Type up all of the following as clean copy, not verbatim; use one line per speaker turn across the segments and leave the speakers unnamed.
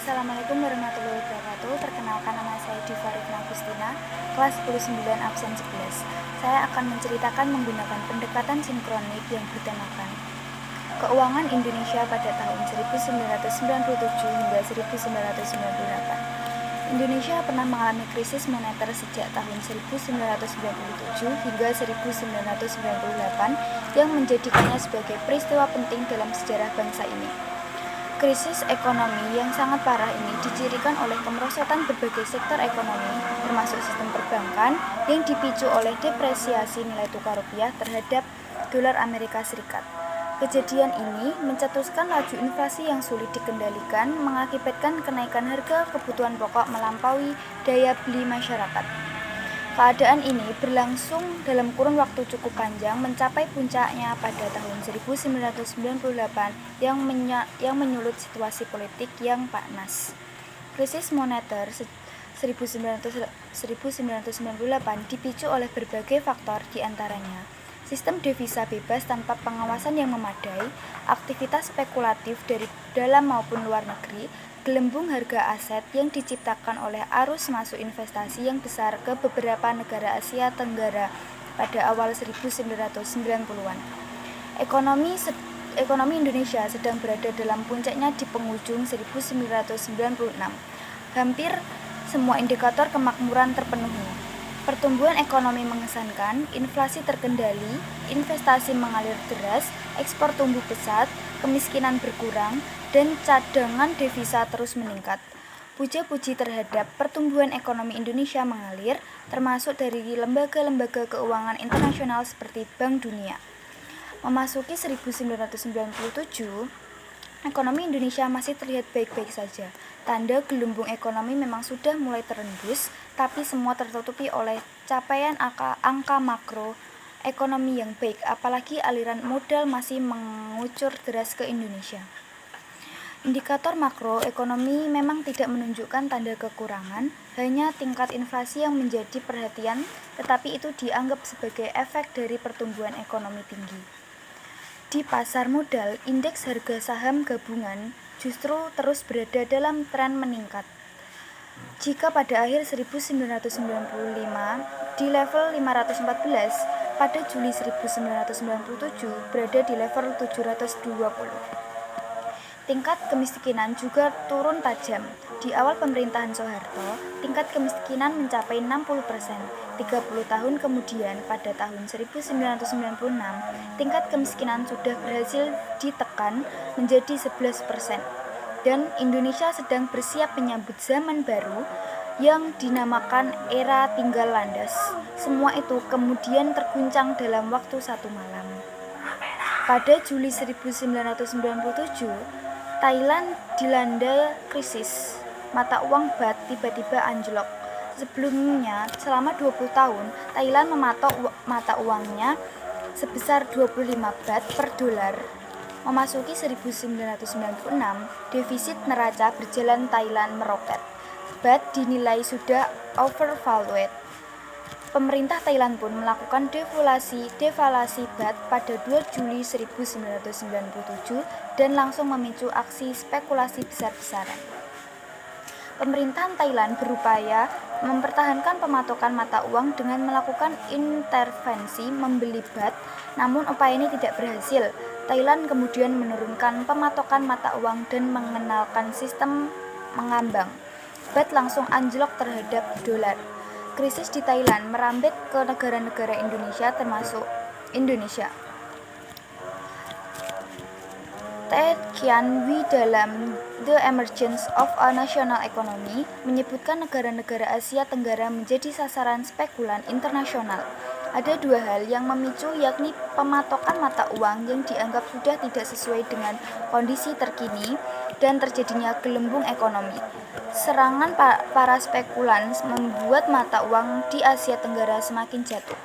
Assalamualaikum warahmatullahi wabarakatuh. Perkenalkan, nama saya Diva Rifna Agustina, kelas 109 absen 11. Saya akan menceritakan menggunakan pendekatan sinkronik yang bertemakan keuangan Indonesia pada tahun 1997 hingga 1998. Indonesia pernah mengalami krisis moneter sejak tahun 1997 hingga 1998 yang menjadikannya sebagai peristiwa penting dalam sejarah bangsa ini. Krisis ekonomi yang sangat parah ini dicirikan oleh kemerosotan berbagai sektor ekonomi, termasuk sistem perbankan yang dipicu oleh depresiasi nilai tukar rupiah terhadap dolar Amerika Serikat. Kejadian ini mencetuskan laju inflasi yang sulit dikendalikan, mengakibatkan kenaikan harga kebutuhan pokok melampaui daya beli masyarakat. Keadaan ini berlangsung dalam kurun waktu cukup panjang, mencapai puncaknya pada tahun 1998 yang menyulut situasi politik yang panas. Krisis moneter 1998 dipicu oleh berbagai faktor, diantaranya sistem devisa bebas tanpa pengawasan yang memadai, aktivitas spekulatif dari dalam maupun luar negeri, gelembung harga aset yang diciptakan oleh arus masuk investasi yang besar ke beberapa negara Asia Tenggara pada awal 1990-an. Ekonomi Indonesia sedang berada dalam puncaknya di penghujung 1996. Hampir semua indikator kemakmuran terpenuhi. Pertumbuhan ekonomi mengesankan, inflasi terkendali, investasi mengalir deras, ekspor tumbuh pesat, kemiskinan berkurang, dan cadangan devisa terus meningkat. Puja-puji terhadap pertumbuhan ekonomi Indonesia mengalir, termasuk dari lembaga-lembaga keuangan internasional seperti Bank Dunia. Memasuki 1997, ekonomi Indonesia masih terlihat baik-baik saja. Tanda gelembung ekonomi memang sudah mulai terendus, tapi semua tertutupi oleh capaian angka makro ekonomi yang baik, apalagi aliran modal masih mengucur deras ke Indonesia. Indikator makro ekonomi memang tidak menunjukkan tanda kekurangan, hanya tingkat inflasi yang menjadi perhatian, tetapi itu dianggap sebagai efek dari pertumbuhan ekonomi tinggi. Di pasar modal, indeks harga saham gabungan justru terus berada dalam tren meningkat. Jika pada akhir 1995 di level 514, pada Juli 1997 berada di level 720. Tingkat kemiskinan juga turun tajam. Di awal pemerintahan Soeharto, tingkat kemiskinan mencapai 60%. 30 tahun kemudian, pada tahun 1996, tingkat kemiskinan sudah berhasil ditekan menjadi 11%. Dan Indonesia sedang bersiap menyambut zaman baru yang dinamakan era tinggal landas. Semua itu kemudian terguncang dalam waktu satu malam. Pada Juli 1997, Thailand dilanda krisis. Mata uang baht tiba-tiba anjlok. Sebelumnya, selama 20 tahun, Thailand mematok mata uangnya sebesar 25 baht per dolar. Memasuki 1996, defisit neraca berjalan Thailand meroket. Baht dinilai sudah overvalued. Pemerintah Thailand pun melakukan devaluasi baht pada 2 Juli 1997 dan langsung memicu aksi spekulasi besar-besaran. Pemerintahan Thailand berupaya mempertahankan pematokan mata uang dengan melakukan intervensi membeli baht, namun upaya ini tidak berhasil. Thailand kemudian menurunkan pematokan mata uang dan mengenalkan sistem mengambang. Baht langsung anjlok terhadap dolar. Krisis di Thailand merambet ke negara-negara Indonesia termasuk Indonesia. Ted Kian Hui dalam The Emergence of a National Economy menyebutkan negara-negara Asia Tenggara menjadi sasaran spekulan internasional. Ada dua hal yang memicu, yakni pematokan mata uang yang dianggap sudah tidak sesuai dengan kondisi terkini dan terjadinya gelembung ekonomi. Serangan para spekulan membuat mata uang di Asia Tenggara semakin jatuh.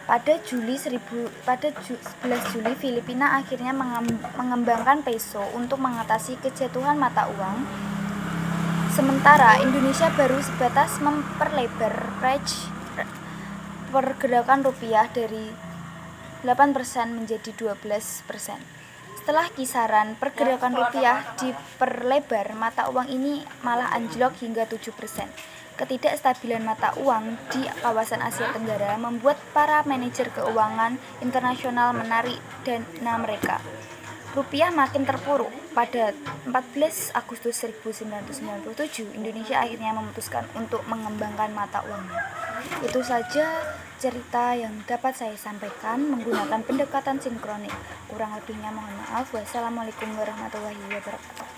Pada 11 Juli, Filipina akhirnya mengembangkan peso untuk mengatasi kejatuhan mata uang. Sementara Indonesia baru sebatas memperlebar range pergerakan rupiah dari 8% menjadi 12%. Setelah kisaran pergerakan rupiah diperlebar, mata uang ini malah anjlok hingga 7%. Ketidakstabilan mata uang di kawasan Asia Tenggara membuat para manajer keuangan internasional menarik dana mereka. Rupiah makin terpuruk. Pada 14 Agustus 1997, Indonesia akhirnya memutuskan untuk mengembangkan mata uangnya. Itu saja cerita yang dapat saya sampaikan menggunakan pendekatan sinkronik. Kurang lebihnya mohon maaf. Wassalamualaikum warahmatullahi wabarakatuh.